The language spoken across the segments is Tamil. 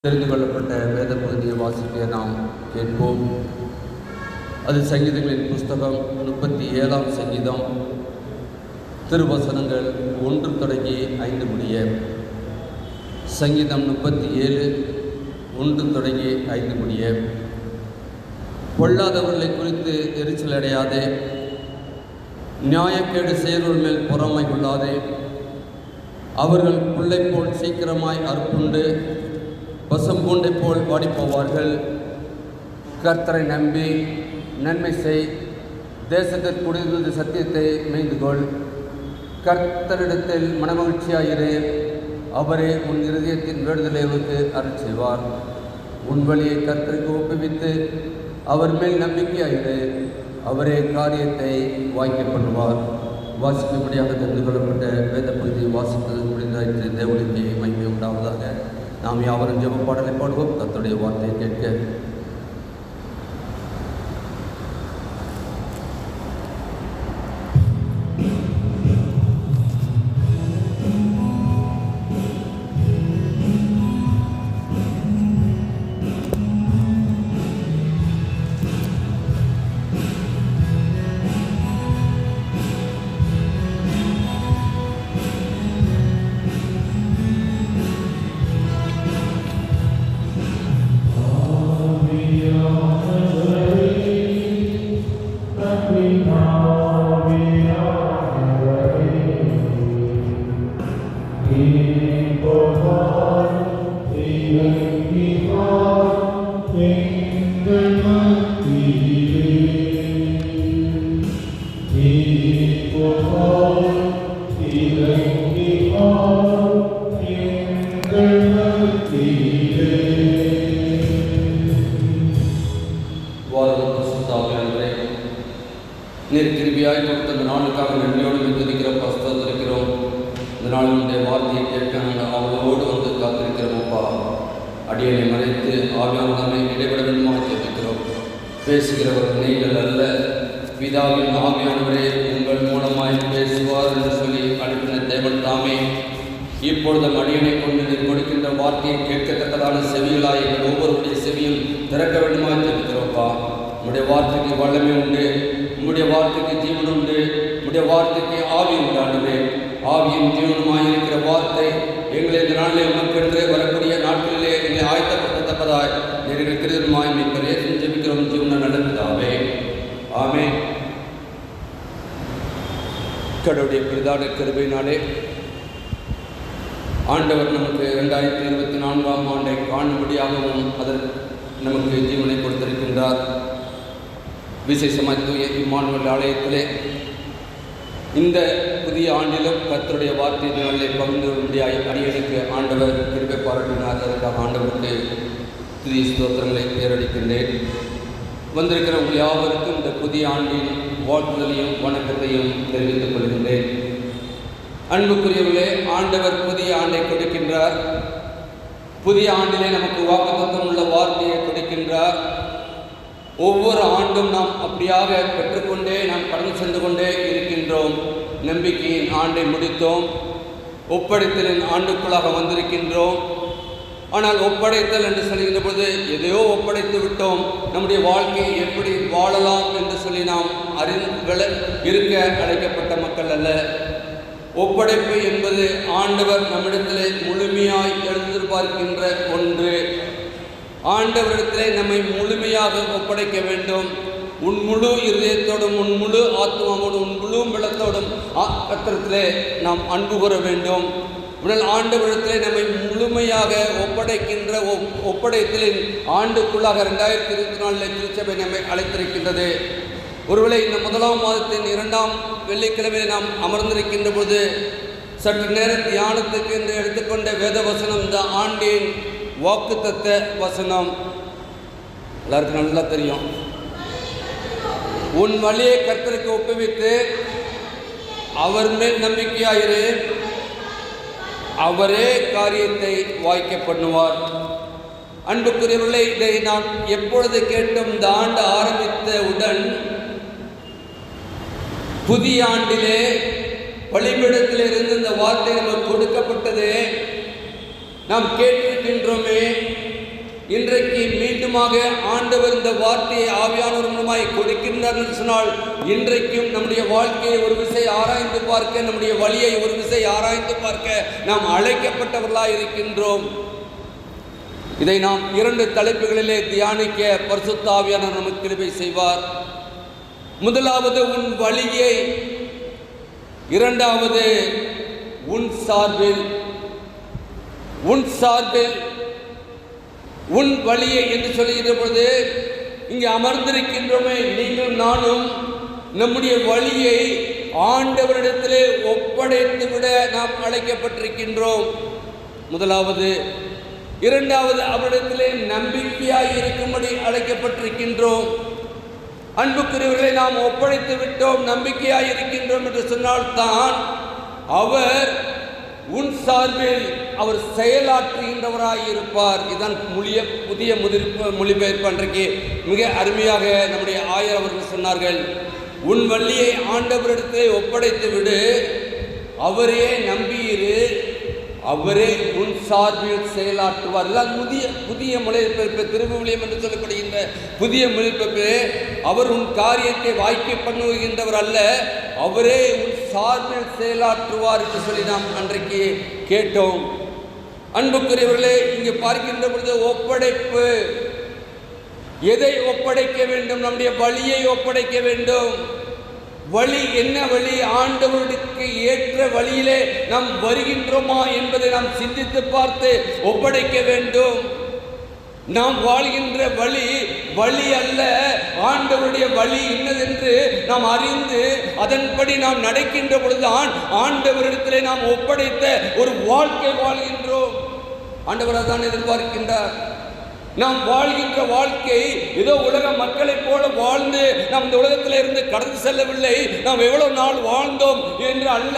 தெரிந்து கொள்ளப்பட்ட வேத பகுதியை வாசிக்க நாம் கேட்போம். அது சங்கீதங்களின் புஸ்தகம் 37ஆம் சங்கீதம், திருவசனங்கள் 1 தொடங்கி 5 முடிய. சங்கீதம் 37 1 தொடங்கி 5 முடிய. பொல்லாதவர்களை குறித்து எரிச்சல் அடையாதே, நியாயக்கேடு செய்வோர் மேல் பொறாமை கொள்ளாதே. அவர்கள் புல்லை போல் சீக்கிரமாய் அறுப்புண்டு பசும்பூண்டை போல் வாடிப்போவார்கள். கர்த்தரை நம்பி நன்மை செய், தேசத்தில் குடியிருந்து சத்தியத்தை மேய்ந்துகொள். கர்த்தரிடத்தில் மனமகிழ்ச்சியாயிரு, அவரே உன் இருதயத்தின் வேண்டுதலுக்கு அருள் செய்வார். உன் வழியை கர்த்தருக்கு ஒப்புவித்து அவர் மேல் நம்பிக்கையாயிரு, அவரே காரியத்தை வாய்க்க பண்ணுவார். வாசிக்கும்படியாக தெரிந்து கொள்ளப்பட்ட வேத பகுதியை வாசிப்பது முடிந்தாயிற்று. தேவனுக்கு மகிமை உண்டாவதாக. நாம் யாவரும் ஜெப பாடலை பாடுவோம். கர்த்தருடைய வார்த்தையை கேட்க நீர் கிருபியாய் கொடுத்த இந்த நாளுக்காக நன்றியோடு விந்திருக்கிற பஸ்தத்திருக்கிறோம். இந்த நாள் உடைய வார்த்தையை கேட்க நாங்கள் அவளோடு வந்து காத்திருக்கிறோம். அப்பா, அடியனை மறைத்து ஆவியானவரை இடைவிட வேண்டுமாக ஜெபிக்கிறோம். பேசுகிறவர் நீங்கள் அல்ல, பிதாவின் ஆவியானவரே உங்கள் மூலமாய் பேசுவார் என்று சொல்லி அனுப்பின தேவன் தாமே இப்பொழுது அடியனை கொண்டு நீர் கொடுக்கின்ற வார்த்தையை கேட்கத்தக்கதான செவிகளாய் எங்கள் ஒவ்வொருடைய செவியும் திறக்க வேண்டுமாக ஜெபிக்கிறோம்ப்பா. உங்களுடைய வார்த்தைக்கு வல்லமை உண்டு, உங்களுடைய வார்த்தைக்கு ஜீவன் உண்டு, உங்களுடைய வார்த்தைக்கு ஆவி உண்டானது. ஆவியின் ஜீவனுமாய் இருக்கிற வார்த்தை எங்களை இந்த நாளிலே உமக்கென்று வரக்கூடிய நாட்களிலே எங்களை ஆயத்தப்படுத்தத்தக்கதாய் எங்கள் கிருதமாய் மீட்பரே ஜெபிக்கிறோம். ஜீவன நடந்ததாவே ஆமென். கடவுளுடைய பிரதான கிருபையினாலே ஆண்டவர் நமக்கு 2024ஆம் ஆண்டை காணும்படியாகவும் அதற்கு நமக்கு ஜீவனை கொடுத்திருக்கின்றார். விசேஷமாய் தூய இம்மானுவேல் ஆலயத்திலே இந்த புதிய ஆண்டிலும் கர்த்தருடைய வார்த்தை நாளிலே பகிர்ந்து கொள்ளும்படியாய் அடியனுக்கு ஆண்டவர் கிருபை பாராட்டினார். அதற்காக ஆண்டவருக்கு துதி ஸ்தோத்திரங்களை தேரடிக்கின்றேன். வந்திருக்கிற உங்கள் யாவருக்கும் இந்த புதிய ஆண்டின் வாழ்த்துதலையும் வணக்கத்தையும் தெரிவித்துக் கொள்கின்றேன். அன்புக்குரியவர்களே, ஆண்டவர் புதிய ஆண்டை கொடுக்கின்றார். புதிய ஆண்டிலே நமக்கு வாக்குத்தத்தம் உள்ள வார்த்தையை கொடுக்கின்றார். ஒவ்வொரு ஆண்டும் நாம் அப்படியாக பெற்றுக்கொண்டே நாம் கடந்து சென்று கொண்டே இருக்கின்றோம். நம்பிக்கையின் ஆண்டை முடித்தோம், ஒப்படைத்தலின் ஆண்டுக்குள்ளாக வந்திருக்கின்றோம். ஆனால் ஒப்படைத்தல் என்று சொல்கின்ற போது எதையோ ஒப்படைத்து விட்டோம், நம்முடைய வாழ்க்கையை எப்படி வாழலாம் என்று சொல்லி நாம் இருக்க அழைக்கப்பட்ட மக்கள் அல்ல. ஒப்படைப்பு என்பது ஆண்டவர் நம்மிடத்திலே முழுமையாய் எதிர்பார்க்கின்ற ஒன்று. ஆண்டவரிடத்திலே நம்மை முழுமையாக ஒப்படைக்க வேண்டும். உன் முழு இருதயத்தோடும், உன் முழு ஆத்மாவோடும், உன் முழு பலத்தோடும் கர்த்தரிடத்திலே நாம் அன்பு கூற வேண்டும். உடல் ஆண்டவரிடத்திலே நம்மை முழுமையாக ஒப்படைக்கின்ற ஒப்படைத்தலின் ஆண்டுக்குள்ளாக 2024 திருச்சபை நம்மை அழைத்திருக்கின்றது. ஒருவேளை இந்த 1ஆம் மாதத்தின் 2ஆம் வெள்ளிக்கிழமையில் நாம் அமர்ந்திருக்கின்ற போது சற்று நேர தியானத்துக்கு என்று எடுத்துக்கொண்ட வேத வசனம் இந்த ஆண்டின் வாக்குத்தத்த வசனம் எல்லாருக்கும் நல்லா தெரியும். உன் வழியை கர்த்தருக்கு ஒப்புவித்து அவர் மேல் நம்பிக்கையாயிரு, அவரே காரியத்தை வாய்க்க பண்ணுவார். அன்புக்குரியவர்களே, இதை நாம் எப்பொழுது கேட்டோம்? இந்த ஆண்டு ஆரம்பித்தவுடன் புதிய ஆண்டிலே பலிபீடத்தில் இருந்து இந்த வார்த்தை நமக்கு கொடுக்கப்பட்டது. நாம் கேட்டிருக்கின்றோமே, இன்றைக்கு மீண்டுமாக ஆண்டவர் இந்த வார்த்தையை ஆவியானவர் மூலமாய் கொடுக்கின்றார் என்று சொன்னால், இன்றைக்கும் நம்முடைய வாழ்க்கையை ஒரு விசை ஆராய்ந்து பார்க்க, நம்முடைய வழியை ஒரு விசை ஆராய்ந்து பார்க்க நாம் அழைக்கப்பட்டவர்களாய் இருக்கின்றோம். இதை நாம் 2 தலைப்புகளிலே தியானிக்க பரிசுத்த ஆவியானவர் நமக்கு கிருபை செய்வார். முதலாவது உன் வழியை, இரண்டாவது உன் சார்பில். உன் சார்பில், உன் வழியை என்று சொல்லுகின்ற பொழுது, இங்கே அமர்ந்திருக்கின்றோமே நீங்களும் நானும் நம்முடைய வழியை ஆண்டவரிடத்திலே ஒப்படைத்து விட நாம் அழைக்கப்பட்டிருக்கின்றோம். முதலாவது. இரண்டாவது, அவரிடத்திலே நம்பிக்கையாய் இருக்கும்படி அழைக்கப்பட்டிருக்கின்றோம். அன்புக்குரியவர்களை நாம் ஒப்படைத்து விட்டோம், நம்பிக்கையாய் இருக்கின்றோம் என்று சொன்னால்தான் அவர் உன் சார்பில் அவர் செயலாற்றுகின்றவராய் இருப்பார். இதுதான் புதிய மொழிபெயர்ப்பு அன்றைக்கு மிக அருமையாக நம்முடைய ஆயர் அவர்கள் சொன்னார்கள். உன் வழியை ஆண்டவரிடத்திலே ஒப்படைத்து விடு, அவரே நம்பியிரு, அவரே உன் சார்பில் செயலாற்றுவார். இதுதான் புதிய மொழிபெயர்ப்பு, திருவிவிலியம் என்று சொல்லப்படுகின்ற புதிய மொழிபெயர்ப்பு. அவர் உன் காரியத்தை வாய்க்க பண்ணுகின்றவர் அல்ல, அவரே உன் சார்பில் செயலாற்றுவார் என்று சொல்லி நாம் அன்றைக்கு கேட்டோம். அன்புக்குரியவர்களே, இங்கே பார்க்கின்ற பொழுது ஒப்படைப்பு. எதை ஒப்படைக்க வேண்டும்? நம்முடைய வழியை ஒப்படைக்க வேண்டும். வழி என்ன வழி? ஆண்டவருக்கு ஏற்ற வழியிலே நாம் வருகின்றோமா என்பதை நாம் சிந்தித்து பார்த்து ஒப்படைக்க வேண்டும். நாம் வாழ்கின்ற வழி அல்ல, ஆண்டவருடைய வழி என்னதென்று நாம் அறிந்து அதன்படி நாம் நடக்கின்ற பொழுதுதான் ஆண்டவரிடத்திலே நாம் ஒப்படைத்த ஒரு வாழ்க்கை வாழ்கின்றோம். ஆண்டவர் அதான் எதிர்பார்க்கின்றார். நாம் வாழ்கின்ற வாழ்க்கை ஏதோ உலக மக்களைப் போல வாழ்ந்து நாம் இந்த உலகத்தில் இருந்து கடந்து செல்லவில்லை. நாம் எவ்வளவு நாள் வாழ்ந்தோம் என்று அல்ல,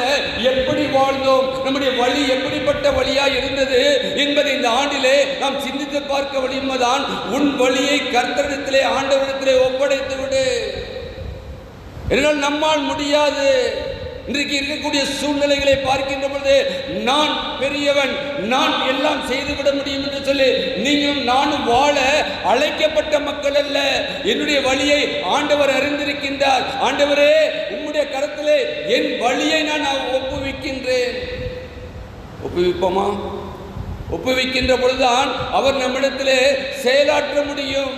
எப்படி வாழ்ந்தோம், நம்முடைய வழி எப்படிப்பட்ட வழியாய் இருந்தது என்பதை இந்த ஆண்டிலே நாம் சிந்தித்து பார்க்க முடியுமாதான். உன் வழியை கர்த்தரிடத்திலே ஆண்டவரிடத்திலே ஒப்படைத்து விடு. என்னால் நம்மால் முடியாது. இன்றைக்கு இருக்கக்கூடிய சூழ்நிலைகளை பார்க்கின்ற பொழுது நான் பெரியவன், நான் எல்லாம் செய்துவிட முடியும் என்று சொல்லி நீங்களும் நானும் வாழ அழைக்கப்பட்ட மக்கள் அல்ல. என்னுடைய வழியை ஆண்டவர் அறிந்திருக்கின்றார். ஆண்டவரே, உம்முடைய கரத்திலே என் வழியை நான் ஒப்புவிக்கின்றேன். ஒப்புவிப்போமா? ஒப்புவிக்கின்ற பொழுதுதான் அவர் நம்மிடத்திலே செயலாற்ற முடியும்.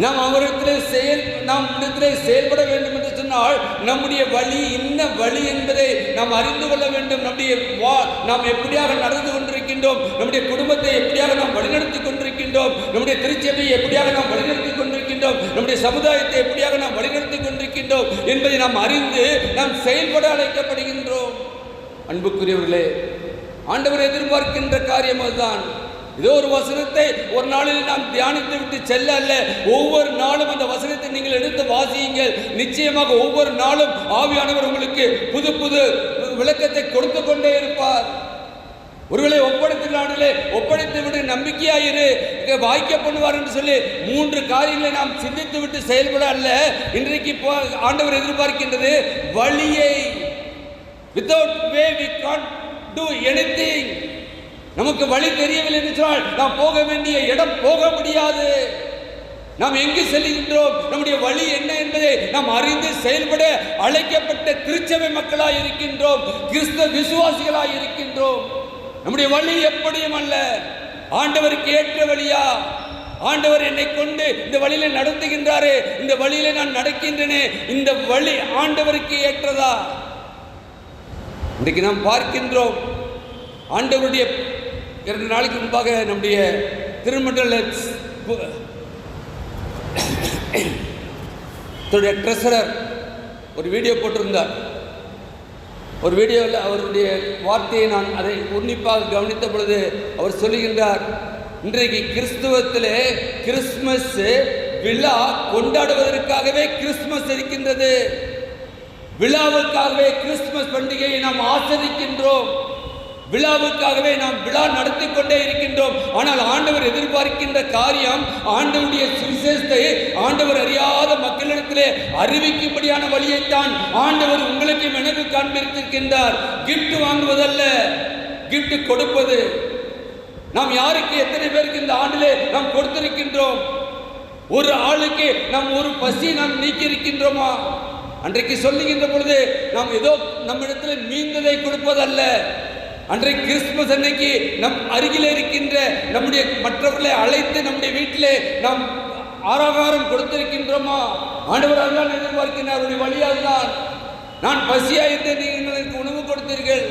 நாம் இடத்திலே செயல்பட வேண்டும் என்று சொன்னால் நம்முடைய வழி என்ன வழி என்பதை நாம் அறிந்து கொள்ள வேண்டும். நாம் எப்படியாக நடந்து கொண்டிருக்கின்றோம், நம்முடைய குடும்பத்தை எப்படியாக நாம் வழிநடத்தி கொண்டிருக்கின்றோம், நம்முடைய திருச்சபையை எப்படியாக நாம் வழிநடத்தி கொண்டிருக்கின்றோம், நம்முடைய சமுதாயத்தை எப்படியாக நாம் வழிநடத்தி கொண்டிருக்கின்றோம் என்பதை நாம் அறிந்து நாம் செயல்பட அழைக்கப்படுகின்றோம். அன்புக்குரியவர்களே, ஆண்டவர் எதிர்பார்க்கின்ற காரியம் அதுதான். இதோ ஒரு வசனத்தை ஒரு நாளில் நாம் தியானித்து விட்டு செல்ல அல்ல, ஒவ்வொரு நாளும் அந்த வசனத்தை நீங்கள் எடுத்து வாசியுங்கள். நிச்சயமாக ஒவ்வொரு நாளும் ஆவியானவர் உங்களுக்கு புது புது விளக்கத்தை கொடுத்து கொண்டே இருப்பார். ஒருவேளை ஒப்படைத்து விட்டு நம்பிக்கையாயிரு, வாய்க்க பண்ணுவார் என்று சொல்லி 3 காரியங்களை நாம் சிந்தித்து விட்டு செயல்பட அல்ல. இன்றைக்கு ஆண்டவர் எதிர்பார்க்கின்றது வழியை. Without way we can't do anything. நமக்கு வழி தெரியவில்லை என்று சொன்னால் நாம் போக வேண்டிய இடம் போக முடியாது. நாம் எங்கு செல்கின்றோம், நம்முடைய வழி என்ன என்பதை நாம் அறிந்து செயல்பட அழைக்கப்பட்ட திருச்சபை மக்களாய் இருக்கின்றோம், கிறிஸ்தவ விசுவாசிகளாய் இருக்கின்றோம். நம்முடைய வழி எப்படியும் அல்ல, ஆண்டவருக்கு ஏற்ற வழியா? ஆண்டவர் என்னை கொண்டு இந்த வழியில நடத்துகின்றாரே, இந்த வழியில நான் நடக்கின்றனே, இந்த வழி ஆண்டவருக்கு ஏற்றதா? இன்றைக்கு நாம் பார்க்கின்றோம், ஆண்டவருடைய 2 நாளைக்கு முன்பாக நம்முடைய திருமண்டல ட்ரெஸரர் ஒரு வீடியோ போட்டிருந்தார். ஒரு வீடியோவில் அவருடைய வார்த்தையை நான் அதை உன்னிப்பாக கவனித்த பொழுது அவர் சொல்லுகின்றார், இன்றைக்கு கிறிஸ்துவத்திலே கிறிஸ்துமஸ் விழா கொண்டாடுவதற்காகவே கிறிஸ்துமஸ் இருக்கின்றது. விழாவுக்காகவே கிறிஸ்துமஸ் பண்டிகையை நாம் ஆசரிக்கின்றோம். விழாவுக்காகவே நாம் விழா நடத்தி கொண்டே இருக்கின்றோம். ஆனால் ஆண்டவர் எதிர்பார்க்கின்ற காரியம், ஆண்டவருடைய சுவிசேஷத்தை ஆண்டவர் அறியாத மக்களிடத்திலே அறிவிக்கும்படியான வழியைத்தான் ஆண்டவர் உங்களுக்கும் எனக்கு காண்பித்திருக்கின்றார். கிஃப்ட் வாங்குவதல்ல, கிஃப்ட் கொடுப்பது. நாம் யாருக்கு எத்தனை பேருக்கு இந்த ஆண்டிலே நாம் கொடுத்திருக்கின்றோம்? ஒரு ஆளுக்கு நாம் ஒரு பசி நாம் நீக்கி இருக்கின்றோமா? அன்றைக்கு சொல்லுகின்ற பொழுது நாம் ஏதோ நம்மிடத்தில் மீந்ததை கொடுப்பதல்ல. அன்றைக்கு கிறிஸ்துமஸ் அன்னைக்கு நம் அருகிலே இருக்கின்ற நம்முடைய மற்றவர்களை அழைத்து நம்முடைய வீட்டிலே நாம் ஆகாரம் கொடுத்திருக்கின்றோமா? ஆண்டவர் அதுதான் எதிர்பார்க்கின்றார். அவருடைய வழியால் தான் நான் பசியாக இருந்து நீங்கள் எனக்கு உணவு கொடுத்தீர்கள்,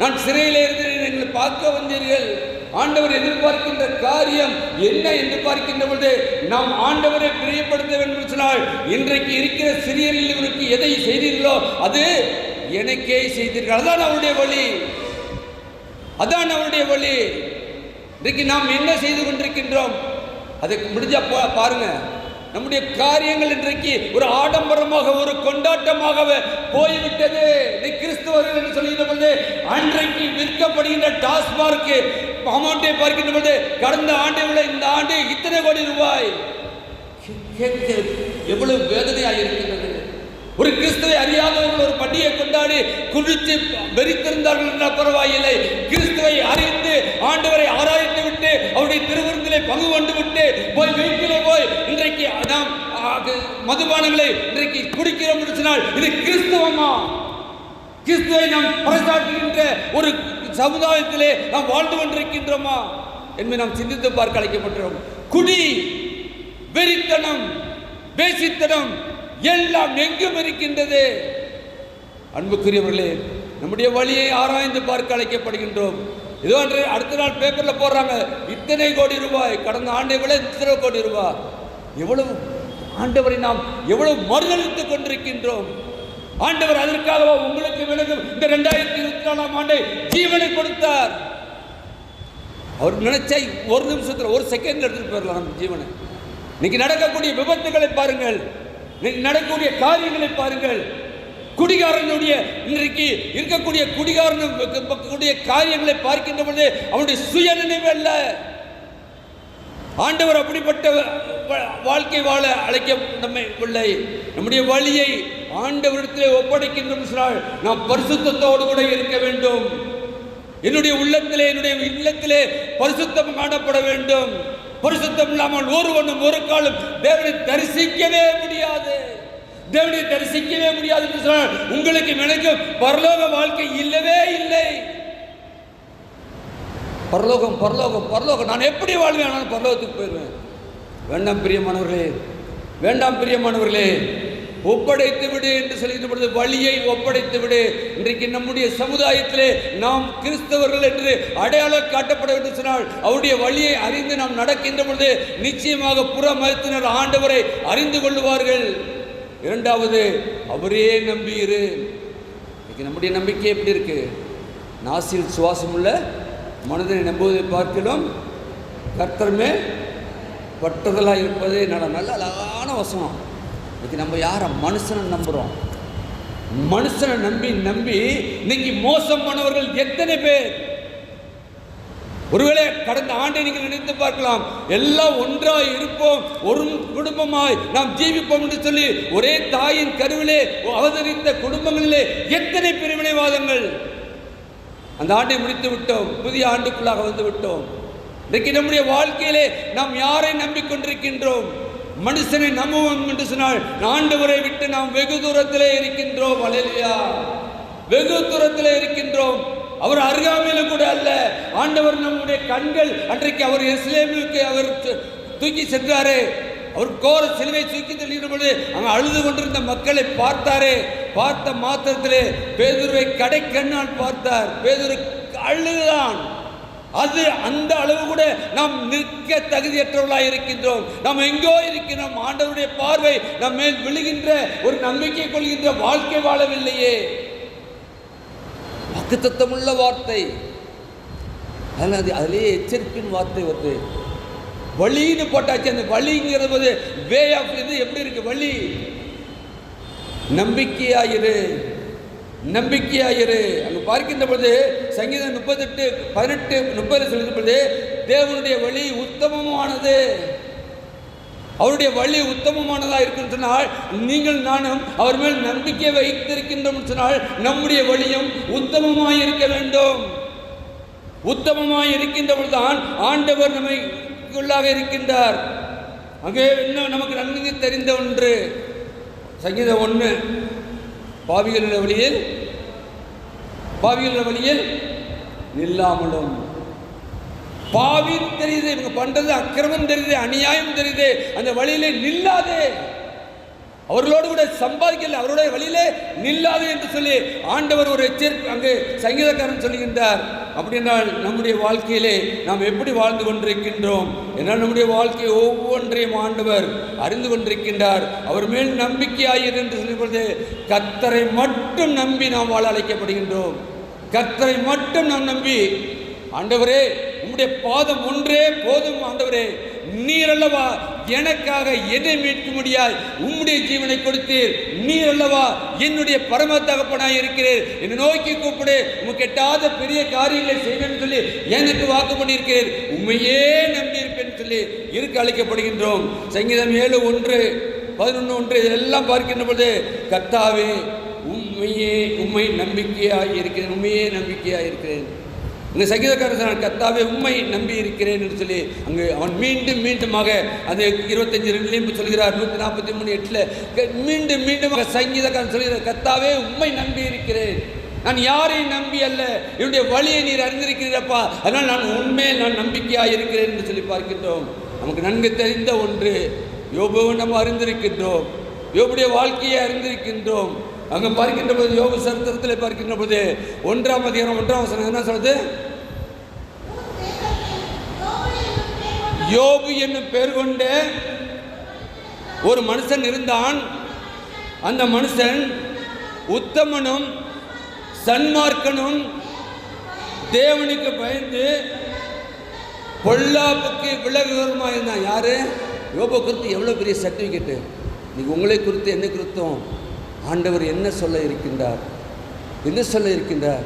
நான் சிறையில் இருந்து எங்களை பார்க்க வந்தீர்கள். ஆண்டவர் எதிர்பார்க்கின்ற காரியம் என்ன என்று பார்க்கின்ற பொழுது நாம் ஆண்டவரை பிரியப்படுத்த வேண்டும் சொன்னால், இன்றைக்கு இருக்கிற சிறியரில் இவருக்கு எதை செய்தீர்களோ அது எனக்கே செய்தீர்கள். அதான் அவருடைய வழி, அதான் அவருடைய வழி. இன்றைக்கு நாம் என்ன செய்து கொண்டிருக்கின்றோம்? அதுக்கு முடிஞ்சா பாருங்க. நம்முடைய காரியங்கள் இன்றைக்கு ஒரு ஆடம்பரமாக ஒரு கொண்டாட்டமாக போய்விட்டது. கிறிஸ்துவர்கள் என்று சொல்லுகின்ற பொழுது அன்றைக்கு விற்கப்படுகின்ற டாஸ்மார்க் அமௌண்டை பார்க்கின்ற பொழுது கடந்த ஆண்டை விட இந்த ஆண்டு இத்தனை கோடி ரூபாய். எவ்வளவு வேதனையாக இருக்கின்றது. ஒரு கிறிஸ்துவை அறியாதவர்கள் ஒரு பண்டிகை கொண்டாடி குளித்து வெறித்திருந்தார்கள் என்ற பரவாயில்லை. கிறிஸ்துவை அறிந்து ஆண்டவரை ஆராய்ந்து விட்டு அவருடைய திருவிருந்திலே பங்கு கொண்டு விட்டு போய் வீட்டிலே போய் இன்றைக்கு நாம் மதுபானங்களை இன்றைக்கு குடிக்கிறோம் என்று சொன்னால் இது கிறிஸ்தவமா? கிறிஸ்துவை நாம் பறைசாற்றுகின்ற ஒரு சமுதாயத்திலே நாம் வாழ்ந்து கொண்டிருக்கின்றோமா என்பதை நாம் சிந்தித்து பார்க்க அழைக்கப்பட்டிருக்கிறோம். குடி, வெறித்தனம், பேசித்தனம் எல்லாம் எங்கும் இருக்கின்றது. அன்புக்குரியவர்களே, நம்முடைய வழியை ஆராய்ந்து பார்க்க அழைக்கப்படுகின்றோம். ஏதோ அன்று அடுத்த நாள் பேப்பர்ல போடுறாங்க இத்தனை கோடி ரூபாய், கடந்த ஆண்டை விட இத்தனை கோடி ரூபாய். எவ்வளவு ஆண்டவரை நாம் எவ்வளவு மறுதளித்துக் கொண்டிருக்கின்றோம். ஆண்டவர் அதற்காக உங்களுக்கு விலகும் இந்த 2024ஆம் ஆண்டை ஜீவனை கொடுத்தார். அவர் நினைச்சா ஒரு நிமிஷத்துல ஒரு செகண்ட் எடுத்துட்டு போயிடலாம் நம்ம ஜீவனை. இன்னைக்கு நடக்கக்கூடிய விபத்துகளை பாருங்கள், நடக்கக்கூடிய காரியங்களை பாருங்கள். குடிகாரனுடைய இன்றைக்கு இருக்கக்கூடிய குடிகாரனுடைய காரியங்களை பார்க்கின்ற பொழுது அவனுடைய சுய நினைவு அல்ல. ஆண்டவர் அப்படிப்பட்ட வாழ்க்கை வாழ அழைக்க நம்மை இல்லை. நம்முடைய வழியை ஆண்டவரிடத்திலே ஒப்படைக்கின்றோம் சொன்னால் நாம் பரிசுத்தத்தோடு கூட இருக்க வேண்டும். என்னுடைய உள்ளத்திலே என்னுடைய இல்லத்திலே பரிசுத்தம் காணப்பட வேண்டும். பரிசுத்தம் இல்லாமல் ஒருவனும் ஒரு காலம் தேவனை தரிசிக்கவே முடியாது. தேவனை தரிசிக்கவே முடியாது என்று சொன்னால் உங்களுக்கு நினைக்கும் பரலோக வாழ்க்கை இல்லவே இல்லை. பரலோகம் பரலோகம் பரலோகம் நான் எப்படி வாழ்வேன்? நான் பரலோகத்துக்கு போயிடுவேன். வேண்டாம் பிரியமானவர்களே, வேண்டாம் பிரியமானவர்களே, ஒப்படைத்து விடு என்று சொல்கின்ற பொழுது வழியை ஒப்படைத்து விடு. இன்றைக்கு நம்முடைய சமுதாயத்திலே நாம் கிறிஸ்தவர்கள் என்று அடையாளம் காட்டப்பட வேண்டும் சொன்னால் அவருடைய வழியை அறிந்து நாம் நடக்கின்ற பொழுது நிச்சயமாக புற மதத்தினர் ஆண்டவரை அறிந்து கொள்ளுவார்கள். இரண்டாவது, அவரே நம்பியிரு. இன்னைக்கு நம்முடைய நம்பிக்கை எப்படி இருக்கு? நாசில் சுவாசம் உள்ள மனிதனை நம்புவதை பார்க்கலாம் கர்த்தருமே பட்டதலாக இருப்பதே நல்ல அழகான வசனம். இன்னைக்கு நம்ம யாரை? மனுஷனை நம்புகிறோம். மனுஷனை நம்பி நம்பி இன்னைக்கு மோசம் பண்ணவர்கள் எத்தனை பேர்? ஒருவேளை கடந்த ஆண்டை நீங்கள் நினைத்து பார்க்கலாம், எல்லாம் ஒன்றாய் இருப்போம், ஒரு குடும்பமாய் நாம் ஜீவிப்போம் என்று சொல்லி ஒரே தாயின் கருவிலே அவதரித்த குடும்பங்களிலே எத்தனை பிரிவினைவாதங்கள். அந்த ஆண்டை முடித்து விட்டோம், புதிய ஆண்டுக்குள்ளாக வந்து விட்டோம். இன்றைக்கு நம்முடைய வாழ்க்கையிலே நாம் யாரை நம்பிக்கொண்டிருக்கின்றோம்? மனுஷனை நம்புவோம் என்று சொன்னால் ஆண்டவரை விட்டு நாம் வெகு தூரத்திலே இருக்கின்றோம். அல்லேலூயா, வெகு தூரத்திலே இருக்கின்றோம். அவர் அருகாமையிலும் கூட அல்ல. ஆண்டவர் நம்முடைய கண்கள் அன்றைக்கு அவர் எருசலேமுக்கு அவர் தூக்கி சென்றாரே, அவர் கோர சிலுவை தூக்கி தள்ளுகிற பொழுது அங்கே அழுது கொண்டிருந்த மக்களை பார்த்தாரே. பார்த்த மாத்திரத்திலே பேதுருவை கடை கண்ணால் பார்த்தார். பேதுரு அழுதான். அது அந்த அளவு கூட நாம் நிற்க தகுதியற்றவர்களாக இருக்கின்றோம். நாம் எங்கோ இருக்கின்றோம். ஆண்டவருடைய பார்வை நம் மேல் விழுகின்ற ஒரு நம்பிக்கை கொள்கின்ற வாழ்க்கை வாழவில்லையே. வாக்குத்தத்தமுள்ள வார்த்தை, அதிலே எச்சரிக்கையின் வார்த்தை வருது. வழின்னு போட்டாச்சு. அந்த வழிங்கிறது வே ஆஃப் இது எப்படி இருக்கு? வழி. நம்பிக்கையாயிரு, நம்பிக்கையாயிரு. அங்கு பார்க்கின்ற பொழுது சங்கீதம் 38:18-30 சொல்கின்ற பொழுது தேவனுடைய வழி உத்தமமானது. அவருடைய வழி உத்தமமானதாக இருக்குன்னு சொன்னால் நீங்கள் நானும் அவர் மேல் நம்பிக்கை வைத்திருக்கின்றோம் சொன்னால் நம்முடைய வழியும் உத்தமமாக இருக்க வேண்டும். உத்தமமாய் இருக்கின்ற பொழுதுதான் ஆண்டவர் நமக்குள்ளாக இருக்கின்றார். அங்கே இன்னும் நமக்கு நன்கு தெரிந்த ஒன்று, சங்கீதம் 1, பாவிகளுடைய வழியில் நில்லாமலும். பாவி தெரியுது, இவங்க பண்றது அக்கிரமம் தெரியுது, அநியாயம் தெரியுது, அந்த வழியிலே நில்லாதே, அவர்களோடு கூட சம்பாதிக்கல, அவருடைய வழியிலே நில்லாது என்று சொல்லி ஆண்டவர் ஒரு எச்சரிக்கை அங்கு சங்கீதக்காரன் சொல்லுகின்றார். அப்படின்னால் நம்முடைய வாழ்க்கையிலே நாம் எப்படி வாழ்ந்து கொண்டிருக்கின்றோம்? ஏன்னால் நம்முடைய வாழ்க்கையை ஒவ்வொன்றையும் ஆண்டவர் அறிந்து கொண்டிருக்கின்றார். அவர் மேல் நம்பிக்கையாயிரு என்று சொல்லும்போது கர்த்தரை மட்டும் நம்பி நாம் வாழ அழைக்கப்படுகின்றோம். கர்த்தரை மட்டும் நாம் நம்பி, ஆண்டவரே உம்முடைய பாதம் ஒன்றே போதும், ஆண்டவரே நீர் அல்லவா எனக்காக என்னை மீட்க முடியாது, உம்முடைய ஜீவனை கொடுத்தீர், நீர் அல்லவா என்னுடைய பரம தகப்பனாய் இருக்கிறீர், என்னை நோக்கி கூப்பிடு, உமக்கு எட்டாத பெரிய காரியங்களை செய்வேன் சொல்லி எனக்கு வாக்கு பண்ணியிருக்கிறீர், உண்மையே நம்பி இருப்பேன் சொல்லி இருக்க அழைக்கப்படுகின்றோம். சங்கீதம் 7, 1, 11 இதெல்லாம் பார்க்கின்ற பொழுது கர்த்தாவே உம்மை நம்பிக்கையாய் இருக்கிறேன், உண்மையே நம்பிக்கையாய் இருக்கிறேன். இந்த சங்கீதக்காரன் கர்த்தாவே உம்மை நம்பி இருக்கிறேன் என்று சொல்லி அங்கு அவன் மீண்டும் மீண்டுமாக அது 25 சொல்கிறார். 143:8 மீண்டும் மீண்டும் சங்கீதக்காரன் சொல்கிறார், கர்த்தாவே உம்மை நம்பி இருக்கிறேன், நான் யாரை நம்பி அல்ல, என்னுடைய வழியை நீர் அறிந்திருக்கிறீரப்பா, அதனால் நான் உண்மையில் நான் நம்பிக்கையாக இருக்கிறேன் என்று சொல்லி பார்க்கின்றோம். நமக்கு நன்கு தெரிந்த ஒன்று, யோபுவை நம்ம அறிந்திருக்கின்றோம், யோபுடைய வாழ்க்கையை அறிந்திருக்கின்றோம். அங்கே பார்க்கின்ற போது யோபு சரித்திரத்தில் பார்க்கின்ற போது 1ஆம் அதிகாரம் 1ஆம் வசனம் என்ன சொல்றது? யோபு என்னும் பெயர் கொண்ட ஒரு மனுஷன் இருந்தான். அந்த மனுஷன் உத்தமனும் சன்மார்க்கனும் தேவனுக்கு பயந்து பொல்லாப்புக்கு விலகுவருமா இருந்தான். யாரு? யோபு குறித்து எவ்வளோ பெரிய சர்டிஃபிகேட்டு! இன்னைக்கு உங்களை குறித்து என்ன குறித்தும் ஆண்டவர் என்ன சொல்ல இருக்கின்றார், என்ன சொல்ல இருக்கின்றார்?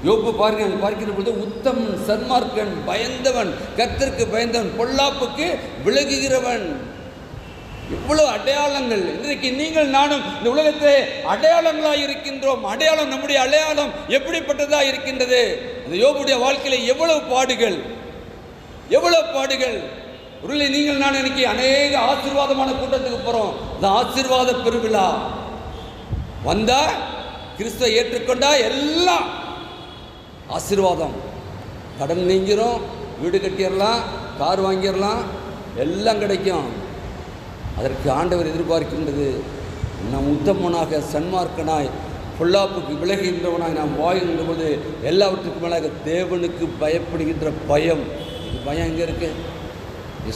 யோபு பாருங்க, அங்கே பார்க்கிற பொழுது உத்தமன், சன்மார்க்கன், பயந்தவன், கர்த்தருக்கு பயந்தவன், பொல்லாப்புக்கு விலகுகிறவன். இவ்வளவு அடையாளங்கள். இன்றைக்கு நீங்கள் நானும் இந்த உலகத்திலே அடையாளங்களாக இருக்கின்றோம். அடையாளம், நம்முடைய அடையாளம் எப்படிப்பட்டதாக இருக்கின்றது? இந்த யோபுடைய வாழ்க்கையில எவ்வளவு பாடுகள், எவ்வளவு பாடுகள். ஒருவேளை நீங்கள் நான் இன்னைக்கு அநேக ஆசீர்வாதமான கூட்டத்துக்கு போறோம். இந்த ஆசீர்வாத பெருவிழா வந்தா, கிறிஸ்துவை ஏற்றுக்கொண்டா எல்லாம் ஆசீர்வாதம். கடன் நீங்கிறோம், வீடு கட்டிடலாம், கார் வாங்கிடலாம், எல்லாம் கிடைக்கும். அதற்கு ஆண்டவர் எதிர்பார்க்கின்றது, நாம் உத்தமனாக சன்மார்க்கனாய் பொல்லாப்புக்கு விலகுகின்றவனாய் நாம் வாழ்கின்ற போது எல்லாவற்றுக்கும் மேலாக தேவனுக்கு பயப்படுகின்ற பயம். பயம் எங்கே இருக்குது?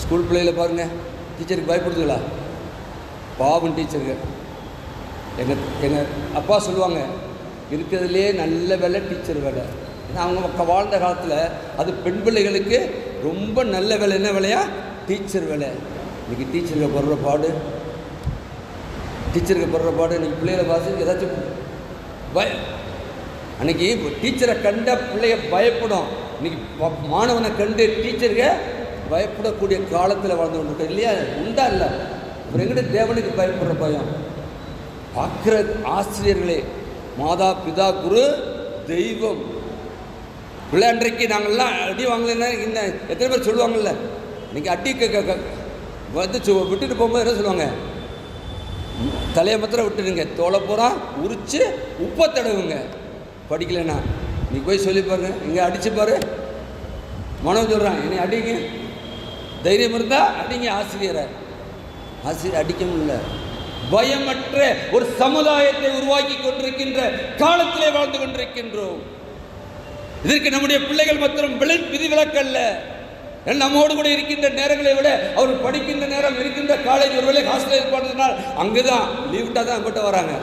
ஸ்கூல் பிள்ளைகளை பாருங்கள், டீச்சருக்கு பயப்படுதுங்களா? பாவம் டீச்சருக்கு. எங்கள் அப்பா சொல்லுவாங்க, இருக்கிறதுலே நல்ல வேலை டீச்சர் வேலை. ஏன்னா அவங்க வாழ்ந்த காலத்தில் அது பெண் பிள்ளைகளுக்கு ரொம்ப நல்ல வேலை. என்ன வேலையா? டீச்சர் வேலை. இன்றைக்கி டீச்சருக்கு படுற பாடு, இன்றைக்கி பிள்ளைகளை பார்த்து ஏதாச்சும் அன்றைக்கி டீச்சரை கண்ட பிள்ளைய பயப்படும். இன்றைக்கி மாணவனை கண்டு டீச்சருக்கு பயப்படக்கூடிய காலத்தில் வாழ்ந்து கொண்டு இல்லையா? உண்டா இல்லை? அப்புறம் எங்கிட்ட தேவனுக்கு பயப்படுற பயம்? பார்க்குற ஆசிரியர்களே, மாதா பிதா குரு தெய்வம். பிள்ளை அன்றைக்கு நாங்கள்லாம் அடி வாங்கலைன்னா இந்த எத்தனை பேர் சொல்லுவாங்கள்ல, இன்றைக்கி அடி வந்து விட்டுட்டு போகும்போது என்ன சொல்லுவாங்க? தலையை மாத்திரம் விட்டுடுங்க, தோலை பூரா உரித்து உப்பை தடவுங்க. படிக்கலைன்னா நீ போய் சொல்லி பாருங்க, இங்கே அடிச்சு பாரு. மனோஜ் சொல்கிறான், என்னை அடிங்க, தைரியம் இருந்தால் அடிங்க ஆசிரியரை. ஆசிரியர் அடிக்க முடியல. பயமற்ற ஒரு சமுதாயத்தை உருவாக்கி கொண்டிருக்கின்ற காலத்திலே வாழ்ந்து கொண்டிருக்கின்றோம். இதற்கு நம்முடைய பிள்ளைகள் மாத்திரம் விதிவிலக்கல்ல. நம்மோடு கூட இருக்கின்ற நேரங்களை விட அவர் படிக்கின்ற நேரம் இருக்கின்ற காலேஜ் ஒருவேளை ஹாஸ்டல் ஏற்பாடுனால் அங்குதான் லீவ் விட்டா தான் அங்கிட்ட வராங்க.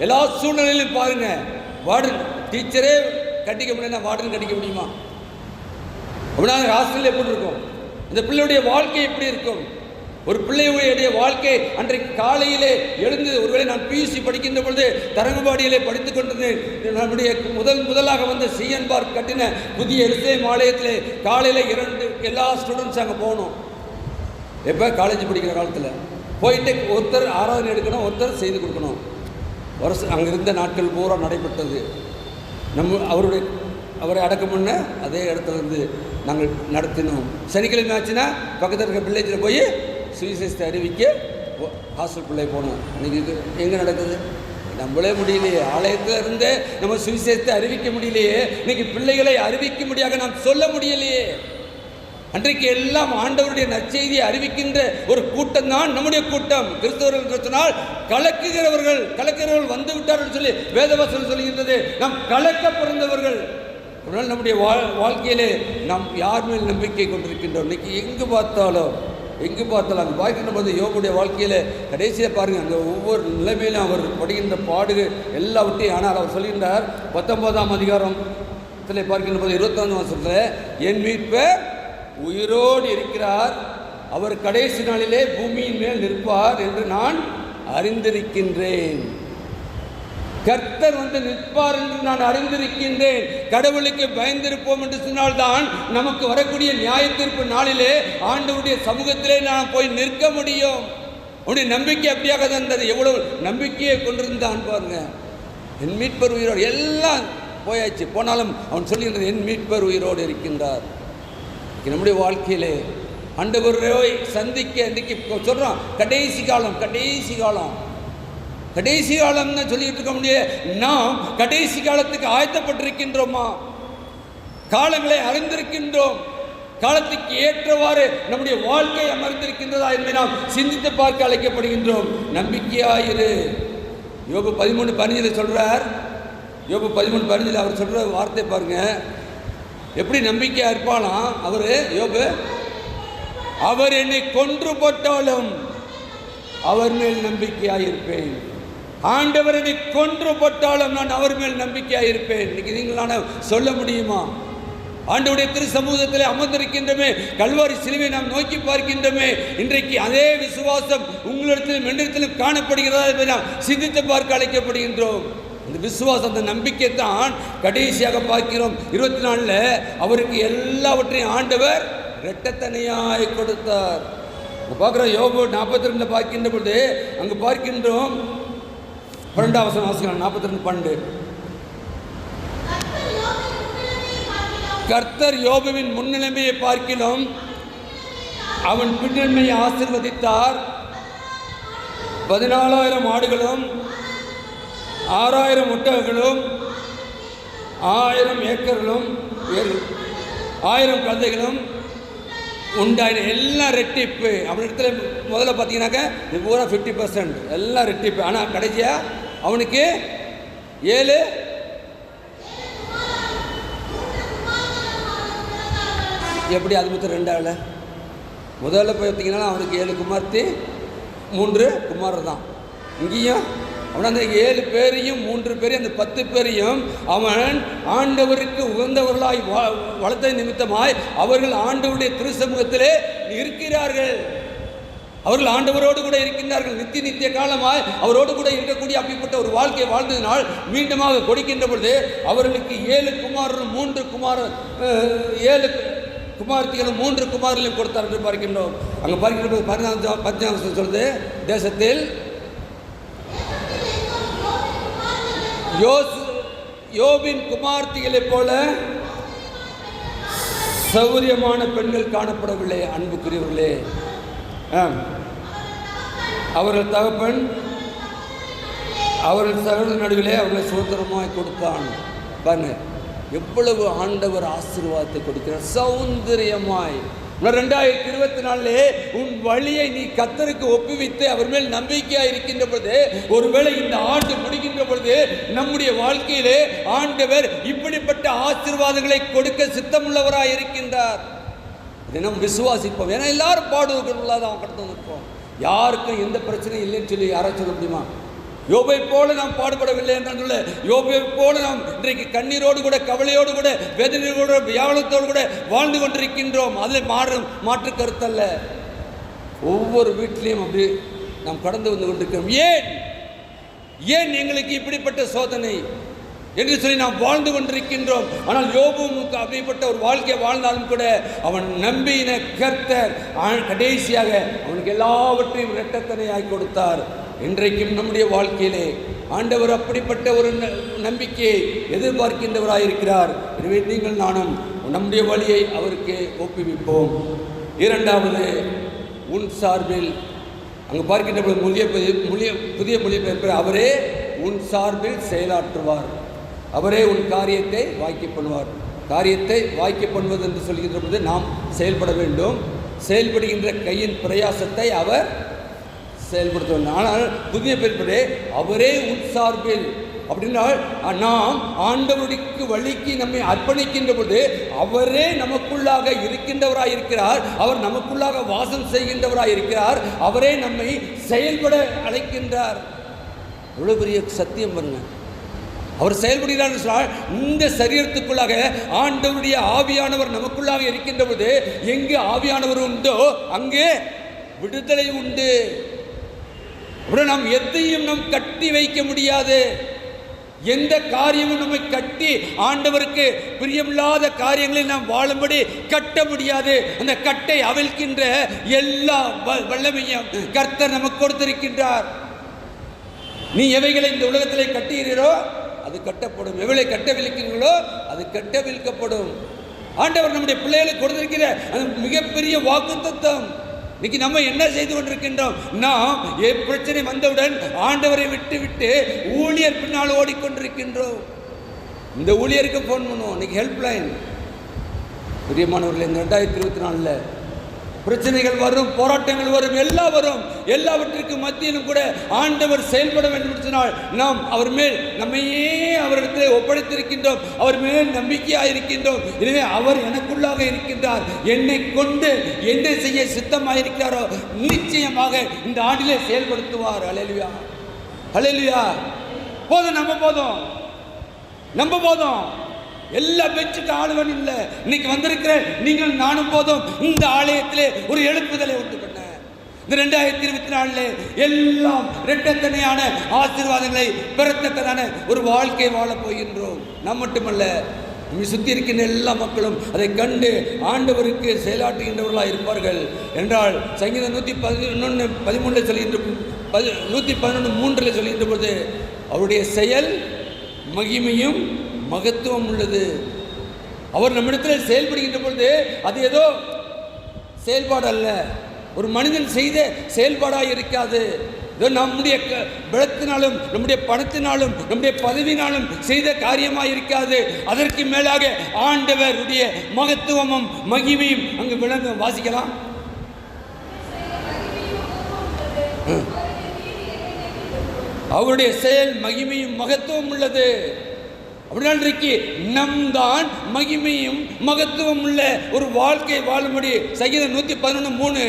எல்லா சூழ்நிலையிலும் பாருங்க, வார்டன் டீச்சரே கட்டிக்க முடியும்னா வார்டன் கட்டிக்க முடியுமா? அப்படின்னா ஹாஸ்டல் எப்படி இருக்கும்? இந்த பிள்ளையுடைய வாழ்க்கை எப்படி இருக்கும்? ஒரு பிள்ளையுடைய வாழ்க்கை அன்றைக்கு காலையிலே எழுந்து, ஒருவேளை நான் பியூசி படிக்கின்ற பொழுது தரங்கம்பாடியிலே படித்துக் கொண்டிருந்தேன். நம்முடைய முதலாக வந்து சிஎன் பார்க் கட்டின புதிய எருசலேம் ஆலயத்திலே காலையில் 2 எல்லா ஸ்டூடெண்ட்ஸ் அங்கே போகணும். எப்போ? காலேஜ் படிக்கிற காலத்தில் போயிட்டு ஒருத்தர் ஆராதனை எடுக்கணும், ஒருத்தர் செய்து கொடுக்கணும். வருஷம் அங்கே இருந்த நாட்கள் பூரா நடைபெற்றது. அவருடைய அவரை அடக்கம் பண்ண அதே இடத்துல இருந்து நாங்கள் நடத்தினோம். சனிக்கிழமை ஆச்சுன்னா பக்கத்தில் இருக்க வில்லேஜில் போய் சுவிசேஷத்தை அறிவிக்க ஹாஸ்டல் பிள்ளை போனோம். இன்றைக்கி எங்கே நடக்குது? நம்மளே முடியலையே. ஆலயத்தில் இருந்தே நம்ம சுவிசேஷத்தை அறிவிக்க முடியலையே. இன்றைக்கி பிள்ளைகளை அறிவிக்க முடியாத நாம் சொல்ல முடியலையே. அன்றைக்கு எல்லாம் ஆண்டவருடைய நற்செய்தியை அறிவிக்கின்ற ஒரு கூட்டம் தான் நம்முடைய கூட்டம். கிறிஸ்தவர்கள் என்று சொன்னால் கலக்கிறவர்கள் வந்து விட்டார்கள் சொல்லி வேதவசனம் சொல்கின்றது. நாம் கலக்க பிறந்தவர்கள். அதனால் நம்முடைய வாழ்க்கையிலே நாம் யார் மேல் நம்பிக்கை கொண்டிருக்கின்றோம்? இன்னைக்கு எங்கு பார்த்தாலும் அங்கே பார்க்கின்ற போது யோபுடைய வாழ்க்கையில் கடைசியில் பாருங்கள், அங்கே ஒவ்வொரு நிலைமையிலும் அவர் படுகின்ற பாடுகள் எல்லாவற்றையும். ஆனால் அவர் சொல்கின்றார் 19ஆம் அதிகாரத்தில் பார்க்கின்ற போது 21ஆம் வசனத்தில், என் மீட்பர் உயிரோடு இருக்கிறார், அவர் கடைசி நாளிலே பூமியின் மேல் நிற்பார் என்று நான் அறிந்திருக்கின்றேன். கர்த்தர் வந்து நிற்பார் என்று நான் அறிந்திருக்கின்றேன். கடவுளுக்கு பயந்திருப்போம் என்று சொன்னால்தான் நமக்கு வரக்கூடிய நியாய தீர்ப்பு நாளிலே ஆண்டவருடைய சமூகத்திலே நான் போய் நிற்க முடியும். உன்னுடைய நம்பிக்கை அப்படியாக தான் இருந்தது. எவ்வளவு நம்பிக்கையை கொண்டிருந்தான் பாருங்க. என் மீட்பர் உயிரோடு, எல்லாம் போயாச்சு. போனாலும் அவன் சொல்லுகின்றது, என் மீட்பர் உயிரோடு இருக்கின்றார். நம்முடைய வாழ்க்கையிலே ஆண்டவரை சந்திக்க இன்றைக்கு சொல்கிறோம். கடைசி காலம்னு சொல்லிட்டு இருக்க முடியாது. நாம் கடைசி காலத்துக்கு ஆயத்தப்பட்டிருக்கின்றோமா? காலங்களை அறிந்திருக்கின்றோம்? காலத்துக்கு ஏற்றவாறு நம்முடைய வாழ்க்கை அமர்ந்திருக்கின்றதா என்பதை நாம் சிந்தித்து பார்க்க அழைக்கப்படுகின்றோம். நம்பிக்கையாயிரு. யோபு 13:15 சொல்றார். யோபு 13:15 அவர் சொல்ற வார்த்தை பாருங்க, எப்படி நம்பிக்கையா இருப்பாலாம் அவரு யோபு. அவர் என்னை கொன்று போட்டாலும் அவர் மேல் நம்பிக்கையாயிருப்பேன். ஆண்டவர் என்னை கொன்று போட்டாலும் நான் அவர் மேல் நம்பிக்கையாயிருப்பேன். இன்னைக்கு நீங்களான சொல்ல முடியுமா? ஆண்டவருடைய திரு சமூகத்தில் அமர்ந்திருக்கின்றமே, கல்வாரி சிலுவை நாம் நோக்கி பார்க்கின்றமே, இன்றைக்கு அதே விசுவாசம் உங்களிடத்திலும் என்னிடத்திலும் காணப்படுகிறதா என்பதை நாம் சிந்தித்து பார்க்க அழைக்கப்படுகின்றோம். அந்த விசுவாசம், அந்த நம்பிக்கை தான் கடைசியாக பார்க்கிறோம். 24 அவருக்கு எல்லாவற்றையும் ஆண்டவர் இரட்டத்தனையாய் கொடுத்தார். பார்க்குறோம். யோபு 42 பார்க்கின்ற பொழுது அங்கு பார்க்கின்றோம். 12ஆம் வசனம் வாசிக்கலாம். 42:12, கர்த்தர் யோபுவின் முன்னிலைமையை பார்க்கிலும் அவன் பின்னன்மையை ஆசீர்வதித்தார். 14,000 ஆடுகளும் 6,000 ஒட்டகங்களும் 1000 ஏக்கர்களும் 1000 கழுதைகளும் உண்டாயின. எல்லாம் ரெட்டிப்பு. அவனிடத்துல முதல்ல பார்த்தீங்கன்னாக்க இது பூரா 50% எல்லாம் ரெட்டிப்பு. ஆனால் கடைசியாக அவனுக்கு 7 எப்படி அது மொத்தம் 2 ஆகலை? முதல்ல பார்த்தீங்கன்னா அவனுக்கு 7 குமார்த்தி 3 குமாரர் தான். இங்கேயும் அவன் அந்த 7 பேரையும் 3 பேரையும் அந்த 10 பேரையும் அவன் ஆண்டவருக்கு உகந்தவர்களாய் வளர்த்த நிமித்தமாய் அவர்கள் ஆண்டவருடைய திருச்சமூகத்திலே இருக்கிறார்கள். அவர்கள் ஆண்டவரோடு கூட இருக்கின்றார்கள். நித்திய காலமாய் அவரோடு கூட இருக்கக்கூடிய அப்படிப்பட்ட ஒரு வாழ்க்கையை வாழ்ந்ததினால் மீண்டுமாக கொடுக்கின்ற பொழுது அவர்களுக்கு 7 குமாரரும் 3 குமார்த்திகளும் 3 குமாரர்களையும் கொடுத்தார் என்று பார்க்கின்றோம். அங்கே பார்க்கின்ற போது 15 சொல்லுது, தேசத்தில் யோபின் குமார்த்திகளைப் போல சௌரியமான பெண்கள் காணப்படவில்லை. அன்புக்குரியவர்களே, அவர்கள் தகப்பன் அவர்கள் சகோதரர் நடுவிலே அவர்களை சுதந்திரமாய் கொடுத்தான். பாருங்க எவ்வளவு ஆண்டவர் ஆசீர்வாதத்தை கொடுக்கிறார். சௌந்தரியமாய் 2024 உன் வழியை நீ கர்த்தருக்கு ஒப்புவித்து அவர் மேல் நம்பிக்கையாக இருக்கின்ற பொழுது, ஒருவேளை இந்த ஆண்டு முடிகின்ற பொழுது நம்முடைய வாழ்க்கையிலே ஆண்டவர் இப்படிப்பட்ட ஆசீர்வாதங்களை கொடுக்க சித்தமுள்ளவராக இருக்கின்றார். இதை நாம் விசுவாசிப்போம். ஏன்னா எல்லாரும் பாடுவதற்குள்ளாதான் கடந்து வந்திருப்போம். யாருக்கும் எந்த பிரச்சனையும் இல்லைன்னு சொல்லி யாராச்சும் சொல்ல முடியுமா? யோபை போல நாம் பாடுபடவில்லை என்றால் சொல்ல, யோபை போல நாம் இன்றைக்கு கண்ணீரோடு கூட கவலையோடு கூட வேதனையோடு வியாழத்தோடு கூட வாழ்ந்து கொண்டிருக்கின்றோம். அதில் மாற்று கருத்தல்ல. ஒவ்வொரு வீட்டிலையும் அப்படி நாம் கடந்து வந்து கொண்டிருக்கிறோம். ஏன் எங்களுக்கு இப்படிப்பட்ட சோதனை என்று சொல்லி நாம் வாழ்ந்து கொண்டிருக்கின்றோம். ஆனால் யோபுவுக்கு அப்படிப்பட்ட ஒரு வாழ்க்கையை வாழ்ந்தாலும் கூட அவன் நம்பின கர்த்தர் கடைசியாக அவனுக்கு எல்லாவற்றையும் இரட்டத்தனையாய் கொடுத்தார். இன்றைக்கும் நம்முடைய வாழ்க்கையிலே ஆண்டவர் அப்படிப்பட்ட ஒரு நம்பிக்கையை எதிர்பார்க்கின்றவராயிருக்கிறார். எனவே நீங்கள் நானும் நம்முடைய வழியை அவருக்கு ஒப்புவிப்போம். இரண்டாவது, உன் சார்பில், அங்கு பார்க்கின்ற புதிய மொழிபெயர்ப்பு, அவரே உன் சார்பில் செயலாற்றுவார், அவரே உன் காரியத்தை வாய்க்க பண்ணுவார். காரியத்தை வாய்க்க பண்ணுவது என்று சொல்கின்ற போது நாம் செயல்பட வேண்டும். செயல்படுகின்ற கையின் பிரயாசத்தை அவர் செயல்படுத்துவார். ஆனால் புதிய பெயர்ப்பதே அவரே உன் சார்பில் அப்படின்னால் நாம் ஆண்டவருக்கு வழிக்கு நம்மை அர்ப்பணிக்கின்ற பொழுது அவரே நமக்குள்ளாக இருக்கின்றவராயிருக்கிறார். அவர் நமக்குள்ளாக வாசம் செய்கின்றவராயிருக்கிறார். அவரே நம்மை செயல்பட அழைக்கின்றார். எவ்வளோ பெரிய சத்தியம் பாருங்க. அவர் செயல்படுகிறார் என்றால் இந்த சரீரத்துக்குள்ளாக ஆண்டவருடைய ஆவியானவர் நமக்குள்ளாக இருக்கின்ற போது எங்கு ஆவியானவர் உண்டோ அங்கே விடுதலை உண்டு. நாம் எதையும் நாம் கட்டி வைக்க முடியாது. எந்த காரியமும் நம்மை கட்டி ஆண்டவருக்கு பிரியமில்லாத காரியங்களில் நாம் வாழும்படி கட்ட முடியாது. அந்த கட்டை அவிழ்க்கின்ற எல்லா வல்லமையும் கர்த்தர் நமக்கு கொடுத்திருக்கின்றார். நீ எவைகளை இந்த உலகத்திலே கட்டுகிறீரோ அது கட்டப்படும், எவ்வளவு கட்டவிழ்க்கிறீர்களோ அது கட்டவிழ்க்கப்படும். ஆண்டவர் நம்முடைய பிள்ளைகளுக்கு கொடுத்திருக்கிற அது மிகப்பெரிய வாக்குத்தத்தம். இன்னைக்கு நம்ம என்ன செய்து கொண்டிருக்கின்றோம்? நாம் பிரச்சனை வந்தவுடன் ஆண்டவரை விட்டு ஊழியர் பின்னால் ஓடிக்கொண்டிருக்கின்றோம். இந்த ஊழியருக்கு ஃபோன் பண்ணுவோம். இன்னைக்கு ஹெல்ப்லைன். பிரியமானவர்கள், இந்த 2024 பிரச்சனைகள் வரும், போராட்டங்கள் வரும், எல்லாம் வரும். எல்லாவற்றிற்கு மத்தியிலும் கூட ஆண்டவர் செயல்பட வேண்டும் என்று சொன்னால் நாம் அவர் மேல் நம்மையே அவரிடத்தில் ஒப்படைத்திருக்கின்றோம். அவர் மேல் நம்பிக்கையாக இருக்கின்றோம். எனவே அவர் எனக்குள்ளாக இருக்கின்றார். என்னை கொண்டு என்ன செய்ய சித்தமாக இருக்கிறாரோ நிச்சயமாக இந்த ஆண்டிலே செயல்படுத்துவார். ஹல்லேலூயா, ஹல்லேலூயா. போதும், நம்ம போதும். எல்லா பெஞ்சுக்கு ஆளுவன் இல்லை. இன்னைக்கு வந்திருக்கிற நீங்கள் நானும் போதும் இந்த ஆலயத்திலே ஒரு எழுப்புதலை உண்டு பண்ண. இந்த 2024 எல்லாம் இரட்டத்தனையான ஆசீர்வாதங்களை பெறத்தக்கதான ஒரு வாழ்க்கை வாழப் போகின்றோம். நாம் மட்டுமல்ல, சுற்றி இருக்கின்ற எல்லா மக்களும் அதை கண்டு ஆண்டவருக்கு செயலாற்றுகின்றவர்களாக இருப்பார்கள் என்றால் சங்கீதம் 111:13 சொல்கின்ற 111:3 சொல்கின்ற பொழுது அவருடைய செயல் மகிமையும் மகத்துவம் உள்ளது. அவர் நம்மிடத்தில் செயல்படுகின்ற பொழுது அது ஏதோ செயல்பாடு அல்ல, ஒரு மனிதன் செய்த செயல்பாடாக இருக்காது. இதோ நம்முடைய பலத்தினாலும் நம்முடைய பணத்தினாலும் நம்முடைய பதவியினாலும் செய்த காரியமாக இருக்காது. அதற்கு மேலாக ஆண்டவருடைய மகத்துவமும் மகிமையும் அங்கு விளங்க. வாசிக்கலாம். அவருடைய செயல் மகிமையும் மகத்துவம் உள்ளது. அப்படினால் இன்றைக்கு நம் தான் மகிமையும் மகத்துவம் உள்ள ஒரு வாழ்க்கை வாழும்படி சங்கீதம் 111:3,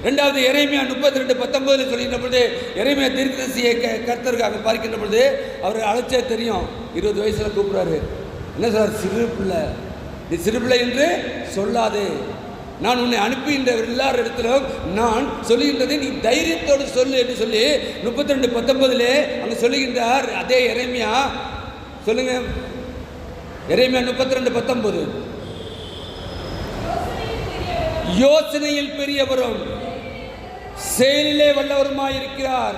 2வது எரேமியா 32:19 சொல்கின்ற பொழுது எரேமியா தீர்க்கதரிசியை கர்த்தருக்காக பார்க்கின்ற பொழுது அவர் அழைச்சே தெரியும். 20 வயசுல கூப்பிடுறாரு. என்ன சொல்றார்? சிறு பிள்ளை, நீ சிறு பிள்ளை என்று சொல்லாதே, நான் உன்னை அனுப்புகின்ற எல்லார் இடத்திலும் நான் சொல்லுகின்றதை நீ தைரியத்தோடு சொல்லு என்று சொல்லி 32:19 அங்கே சொல்லுகின்றார். அதே எரேமியா சொல்லுங்க, எரேமியா 32:19. யோசனையில் பெரியவரும் செயலிலே வல்லவருமாயிருக்கிறார்.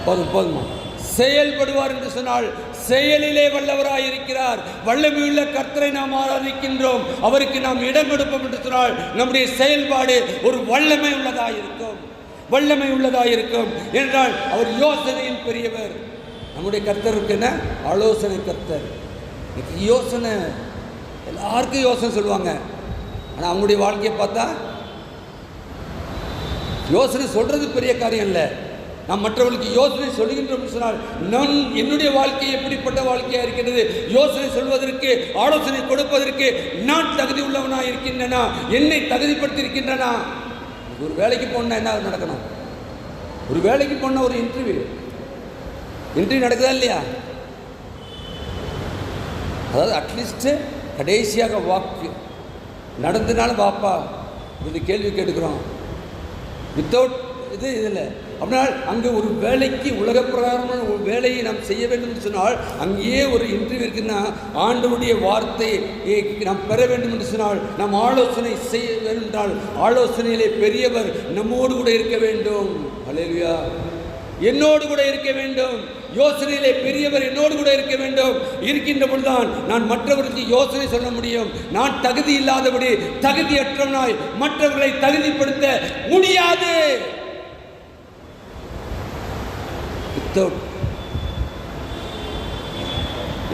போதுமா, செயல்படுவார் என்று சொன்னால் செயலிலே வல்லவராயிருக்கிறார். வல்லமையுள்ள கர்த்தரை நாம் ஆராதிக்கின்றோம். அவருக்கு நாம் இடம் கொடுப்போம் என்று சொன்னால் நம்முடைய செயல்பாடு ஒரு வல்லமை உள்ளதாயிருக்கும் என்றால் அவர் யோசனையில் பெரியவர். நம்முடைய கர்த்தருக்கு என்ன? ஆலோசனை கர்த்தர். யோசனை எல்லாருக்கும் யோசனை சொல்லுவாங்க. ஆனால் அவங்களுடைய வாழ்க்கையை பார்த்தா யோசனை சொல்றது பெரிய காரியம் இல்லை. நாம் மற்றவர்களுக்கு யோசனை சொல்கின்றோம் சொன்னால் நான் என்னுடைய வாழ்க்கை எப்படிப்பட்ட வாழ்க்கையாக இருக்கிறது, யோசனை சொல்வதற்கு ஆலோசனை கொடுப்பதற்கு நான் தகுதி உள்ளவனாக இருக்கின்றனா, என்னை தகுதிப்படுத்தி இருக்கின்றனா. ஒரு வேலைக்கு போனால் என்ன நடக்கணும்? ஒரு வேலைக்கு போனால் ஒரு இன்டர்வியூ நடக்குதா இல்லையா? அதாவது அட்லீஸ்ட் கடைசியாக வாக்கு நடந்தனாலும் வாப்பா இது கேள்வி கேட்டுக்கிறோம். வித்தவுட் இதில் அப்படினால் அங்கே ஒரு வேலைக்கு உலக பிரகாரமான ஒரு வேலையை நாம் செய்ய வேண்டும் என்று சொன்னால் அங்கேயே ஒரு இன்டர்வியூ இருக்குன்னா ஆண்டவருடைய வார்த்தையை நாம் பெற வேண்டும் என்று சொன்னால் நாம் ஆலோசனை செய்ய வேண்டும் என்றால் ஆலோசனையிலே பெரியவர் நம்மோடு கூட இருக்க வேண்டும். ஹல்லேலூயா. என்னோடு கூட இருக்க வேண்டும். யோசனையிலே பெரியவர் என்னோடு கூட இருக்க வேண்டும். இருக்கின்ற பொழுதுதான் நான் மற்றவர்களுக்கு யோசனை சொல்ல முடியும். நான் தகுதி இல்லாதபடி தகுதியற்றவனாய் மற்றவர்களை தகுதிப்படுத்த முடியாது.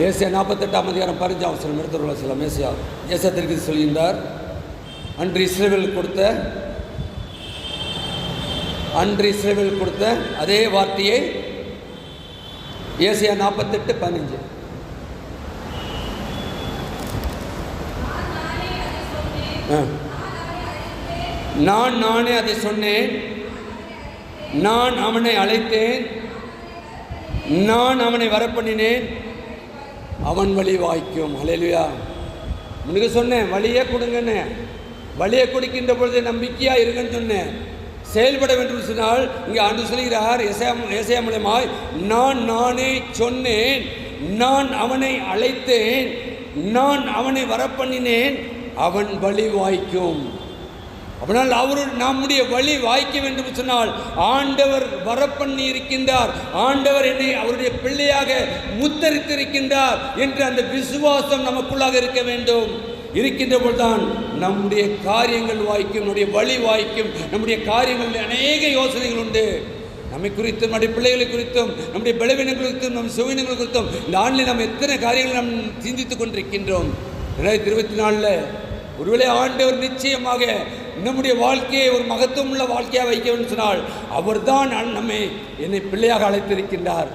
ஏசியா 48ஆம் அதிகாரம் 15ஆம் வசனம் எடுத்துள்ள சில ஏசியா தீர்க்கதரிசி சொல்கின்றார், அன்று இஸ்ரவேல் கொடுத்த அதே வார்த்தையை ஏசியா 48:15 நானே அதை சொன்னேன், நான் அவனை அழைத்தேன், நான் அவனை வரப்பண்ணினேன், அவன் வழி வாய்க்கும். அல்லேலூயா. முன்னுக்கு சொன்னேன் வழியே கொடுங்கன்னு. வழியை கொடுக்கின்ற பொழுது நம்பிக்கையாக இருங்கன்னு சொன்னேன். செயல்பட வேண்டும் சொன்னால் இங்கே ஆண்டு சொல்கிறார் ஏசாயா மூலமாய், நானே சொன்னேன், நான் அவனை அழைத்தேன், நான் அவனை வரப்பண்ணினேன், அவன் வழி வாய்க்கும். அப்படினால் நம்முடைய வழி வாய்க்க வேண்டும் சொன்னால் ஆண்டவர் வரப்பண்ணி இருக்கின்றார், ஆண்டவர் என்னை அவருடைய பிள்ளையாக முத்தரித்திருக்கின்றார் என்று அந்த விசுவாசம் நமக்குள்ளாக இருக்க வேண்டும். இருக்கின்ற பொழுதுதான் நம்முடைய காரியங்கள் வாய்க்கும், நம்முடைய வழி வாய்க்கும். நம்முடைய காரியங்களில் அநேக யோசனைகள் உண்டு. நம்மை குறித்தும், நம்முடைய பிள்ளைகளை குறித்தும், நம்முடைய பலவீனங்கள் குறித்தும், நம் சுவீனங்கள் குறித்தும் இந்த ஆண்டில் நாம் எத்தனை காரியங்களை நாம் சிந்தித்துக் கொண்டிருக்கின்றோம். 2024 ஒருவேளை ஆண்டவர் நிச்சயமாக நம்முடைய வாழ்க்கையை ஒரு மகத்துவம் உள்ள வாழ்க்கையாக வைக்க வேண்டும் சொன்னால் அவர் தான் என்னை பிள்ளையாக அழைத்திருக்கின்றார்.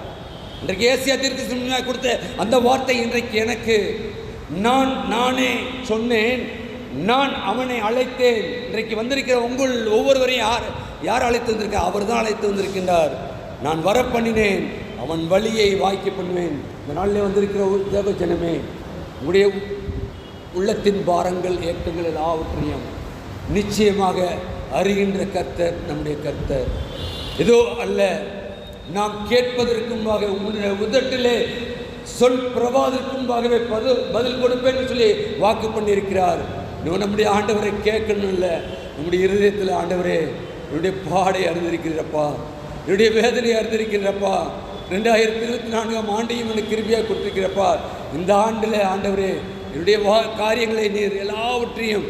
இன்றைக்கு ஏசியா தீர்க்கதரிசி கொடுத்த அந்த வார்த்தை இன்றைக்கு எனக்கு, நானே சொன்னேன், நான் அவனை அழைத்தேன். இன்றைக்கு வந்திருக்கிற உங்கள் ஒவ்வொருவரையும் யார் அழைத்து வந்திருக்க? அவர் தான் அழைத்து வந்திருக்கின்றார். நான் வரப்பண்ணினேன், அவன் வழியை வாய்க்க பண்ணுவேன். இந்த நாளில் வந்திருக்கிற தேவ ஜனமே, உங்களுடைய உள்ளத்தின் பாரங்கள் ஏற்றங்கள் எல்லாவற்றையும் நிச்சயமாக அறிகின்ற கர்த்தர் நம்முடைய கர்த்தர். ஏதோ அல்ல, நாம் கேட்பதற்கு முன்பாக உங்களுடைய உதட்டிலே சொல் பிரபாதற்கு முன்பாகவே பதில் கொடுப்பேன்னு சொல்லி வாக்கு பண்ணியிருக்கிறார். நம்முடைய ஆண்டவரை கேட்கணும் இல்லை, நம்முடைய இருதயத்தில் ஆண்டவரே என்னுடைய பாடை அறிந்திருக்கிறப்பா, என்னுடைய வேதனையை அறிந்திருக்கிறப்பா, 2024ஆம் ஆண்டையும் எனக்கு கிருபையாக கொடுத்திருக்கிறப்பா. இந்த ஆண்டில் ஆண்டவரே என்னுடைய காரியங்களை நீர் எல்லாவற்றையும்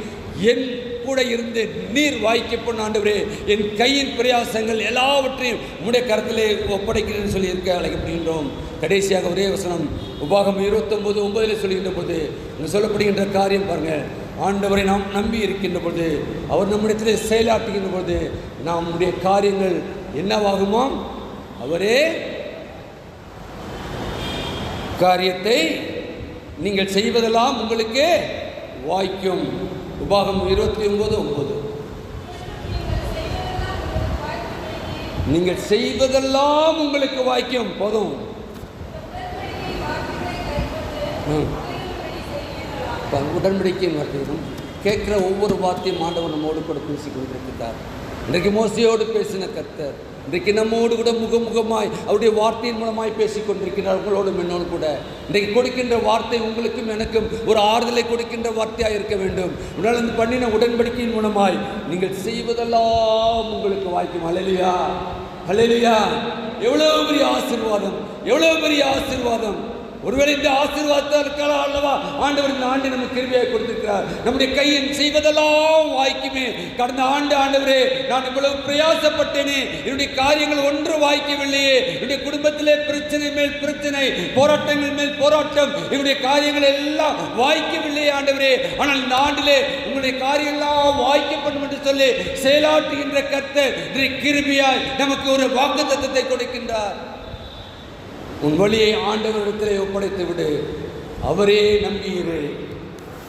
என் கூட இருந்து நீர் வாய்க்கப்படும் ஆண்டவரே. என் கையின் பிரயாசங்கள் எல்லாவற்றையும் உம்முடைய கரத்திலே ஒப்படைக்கிறேன்னு சொல்லி இருக்க அழைக்கப்படுகின்றோம். கடைசியாக ஒரே வசனம் உபாகம் 29:9 சொல்கின்ற போது இங்கே சொல்லப்படுகின்ற காரியம் பாருங்கள். ஆண்டவரை நாம் நம்பி இருக்கின்ற பொழுது, அவர் நம்மிடத்திலே செயலாற்றுகின்ற பொழுது நம்முடைய காரியங்கள் என்னவாகுமா? அவரே காரியத்தை நீங்கள் செய்வதெல்லாம் உங்களுக்கு வாய்க்கும். உபாகம் 29:9 நீங்கள் செய்வதெல்லாம் உங்களுக்கு வாய்க்கும். போதும், உடன்படிக்கையின் வார்த்தையும் கேட்கிற ஒவ்வொரு வார்த்தையும் ஆண்டவர் நம்மோடு கூட பேசி கொண்டிருக்கிறார். இன்றைக்கு மோசையோடு பேசின கர்த்தர் இன்றைக்கு நம்மோடு கூட முகமுகமாய் அவருடைய வார்த்தையின் மூலமாய் பேசி கொண்டிருக்கிறார். உங்களோடும் என்னோடு கூட இன்றைக்கு கொடுக்கின்ற வார்த்தை உங்களுக்கும் எனக்கும் ஒரு ஆறுதலை கொடுக்கின்ற வார்த்தையாக இருக்க வேண்டும். உடனே பண்ணின உடன்படிக்கையின் மூலமாய் நீங்கள் செய்வதெல்லாம் உங்களுக்கு வாய்க்கும். அல்லேலூயா, அல்லேலூயா. எவ்வளவு பெரிய ஆசீர்வாதம், எவ்வளவு பெரிய ஆசீர்வாதம். ஒருவேளை இந்த ஆசீர்வாதத்தால் அல்லவா ஆண்டவர் இந்த ஆண்டு நமக்கு கிருபையை கொடுத்திருக்கிறார். நம்முடைய கையின் செய்வதெல்லாம் வாய்க்குமே. கடந்த ஆண்டு ஆண்டவரே நான் இவ்வளவு பிரயாசப்பட்டேனே, என்னுடைய காரியங்கள் ஒன்று வாய்க்கவில்லையே, என்னுடைய குடும்பத்திலே பிரச்சனை மேல் பிரச்சனை, போராட்டங்கள் மேல் போராட்டம், என்னுடைய காரியங்கள் எல்லாம் வாய்க்கவில்லையே ஆண்டவரே. ஆனால் இந்த ஆண்டிலே உங்களுடைய காரியம் எல்லாம் வாய்க்கப்படும் என்று சொல்லி செயலாற்றுகின்ற கர்த்தர் கிருபையாய் நமக்கு ஒரு வாக்குத்தத்தத்தை கொடுக்கின்றார். உன் வழியை ஆண்டவரிடத்திலே ஒப்படைத்து விடு, அவரே நம்பியிரு,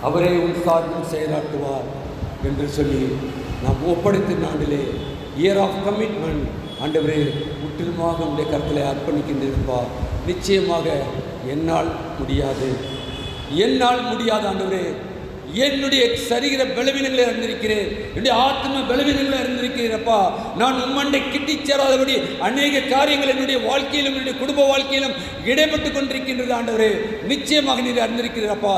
அவரே உன் சார்பில் செயலாற்றுவார் என்று சொல்லி நாம் ஒப்படைத்த நாளிலே இயர் ஆஃப் கமிட்மெண்ட் ஆண்டவரே முற்றிலுமாக உடைய கருத்திலே அர்ப்பணிக்கின்றிருப்பா. நிச்சயமாக என்னால் முடியாது ஆண்டவரே. என்னுடைய சரீர பலவீனங்களை அறிந்திருக்கிறேன், என்னுடைய ஆத்ம பலவீனங்களை அறிந்திருக்கிறேன்ப்பா. நான் உம்மண்டை கிட்டி சேராதபடி அநேக காரியங்கள் என்னுடைய வாழ்க்கையிலும் என்னுடைய குடும்ப வாழ்க்கையிலும் இடைப்பட்டு கொண்டிருக்கின்றது ஆண்டவரே. நிச்சயமாக நீர் அறிந்திருக்கிறப்பா.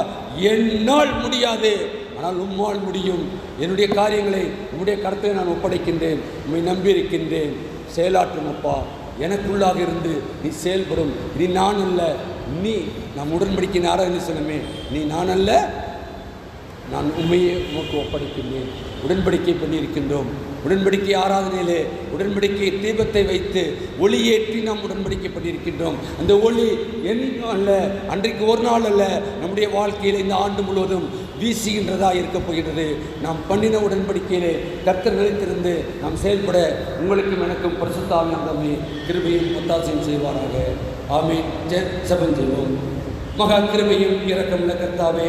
என்னால் முடியாது, ஆனால் உம்மால் முடியும். என்னுடைய காரியங்களை உம்முடைய கருத்தை நான் ஒப்படைக்கின்றேன், உம்மை நம்பியிருக்கின்றேன். செயலாற்றும் அப்பா. எனக்குள்ளாக இருந்து நீ செயல்படும். நீ நான் அல்ல, நீ நம் உடன்படிக்கை ஆராய்ந்து சொன்னமே, நீ நான் அல்ல, நான் உண்மையை உமக்கு ஒப்படைக்கின்றேன். உடன்படிக்கை பண்ணியிருக்கின்றோம். உடன்படிக்கை ஆராதனையிலே உடன்படிக்கை தீபத்தை வைத்து ஒளியேற்றி நாம் உடன்படிக்கை பண்ணியிருக்கின்றோம். அந்த ஒளி அல்ல, அன்றைக்கு ஒரு நாள் அல்ல, நம்முடைய வாழ்க்கையில் இந்த ஆண்டு முழுவதும் வீசுகின்றதாக இருக்கப் போகின்றது. நாம் பண்ணின உடன்படிக்கையிலே கர்த்தர் நிலைத்திருந்து நாம் செயல்பட உங்களுக்கும் எனக்கும் பரிசுத்த ஆவியானவரே கிருபையும் ஒத்தாசையும் செய்வாராக. ஆமென். ஜெபம் செய்வோம். மகா கிருபையும் இரக்கமுள்ள கர்த்தாவே,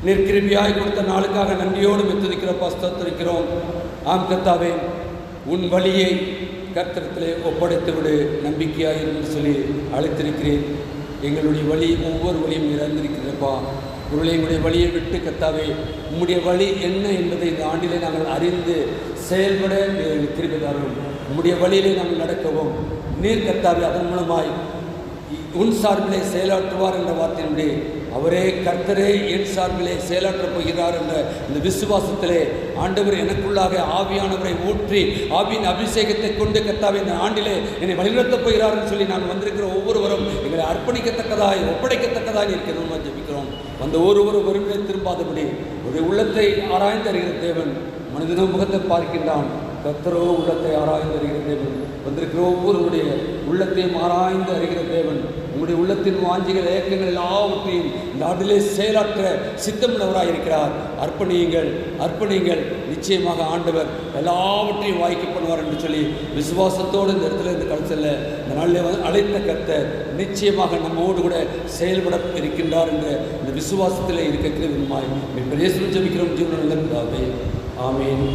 நீர் கிருபையாய் கொடுத்த நாளுக்காக நன்றியோடு மெத்துதிக்கிறோம், ஸ்தோத்திரிக்கிறோம். ஆம் கர்த்தாவே, உன் வழியை கர்த்தரிடத்திலே ஒப்படைத்து விடு, நம்பிக்கையாய் என்று சொல்லி அழைத்திருக்கிறேன். எங்களுடைய வழி ஒவ்வொரு வழியும் நிறைந்திருக்கிறப்பா. உங்களை எங்களுடைய வழியை விட்டு கர்த்தாவே, உம்முடைய வழி என்ன என்பதை இந்த ஆண்டிலே நாங்கள் அறிந்து செயல்பட கிருபை தாரும். உம்முடைய வழியிலே நாங்கள் நடக்கவும் நீர் கர்த்தாவே அதன் மூலமாய் உன் சார்பிலே செயலாற்றுவார் என்ற வார்த்தையினுடைய அவரே கர்த்தரே என் சார்பிலே செயலாற்றப் போகிறார் என்ற இந்த விசுவாசத்திலே ஆண்டவர் எனக்குள்ளாக ஆவியானவரை ஊற்றி ஆவியின் அபிஷேகத்தை கொண்டு கர்த்தாவே இந்த ஆண்டிலே என்னை வழிநடத்தப் போகிறார் என்று சொல்லி நான் வந்திருக்கிற ஒவ்வொருவரும் எங்களை அர்ப்பணிக்கத்தக்கதாய் ஒப்படைக்கத்தக்கதாய் இருக்கிறோம் ஜெபிக்கிறோம். வந்த ஒருவரும் ஒருவரை திரும்பாதபடி ஒரு உள்ளத்தை ஆராய்ந்து அறிகிற தேவன் மனிதனும் முகத்தை பார்க்கின்றான், கர்த்தரோ உள்ளத்தை ஆராய்ந்து அறிகிற தேவன். வந்திருக்கிற ஒவ்வொருவருடைய உள்ளத்தையும் ஆராய்ந்து அறிகிற தேவன் உங்களுடைய உள்ளத்தின் வாஞ்சிகள் ஏக்கங்கள் எல்லாவற்றையும் இந்த ஆண்டிலே செயலாற்ற சித்தமுள்ளவராக இருக்கிறார். அர்ப்பணியுங்கள், அர்ப்பணியுங்கள். நிச்சயமாக ஆண்டவர் எல்லாவற்றையும் வாய்க்கு பண்ணுவார் என்று சொல்லி விசுவாசத்தோடு இந்த இடத்துல இந்த கலசல்ல இந்த நாளில் அழைத்த கர்த்தர் நிச்சயமாக நம்மோடு கூட செயல்பட இருக்கின்றார் என்ற இந்த விசுவாசத்தில் இருக்கிற விதமாய் ஜெபிக்கிறோம். ஜீவன நல்ல பிதாவே. ஆமென்.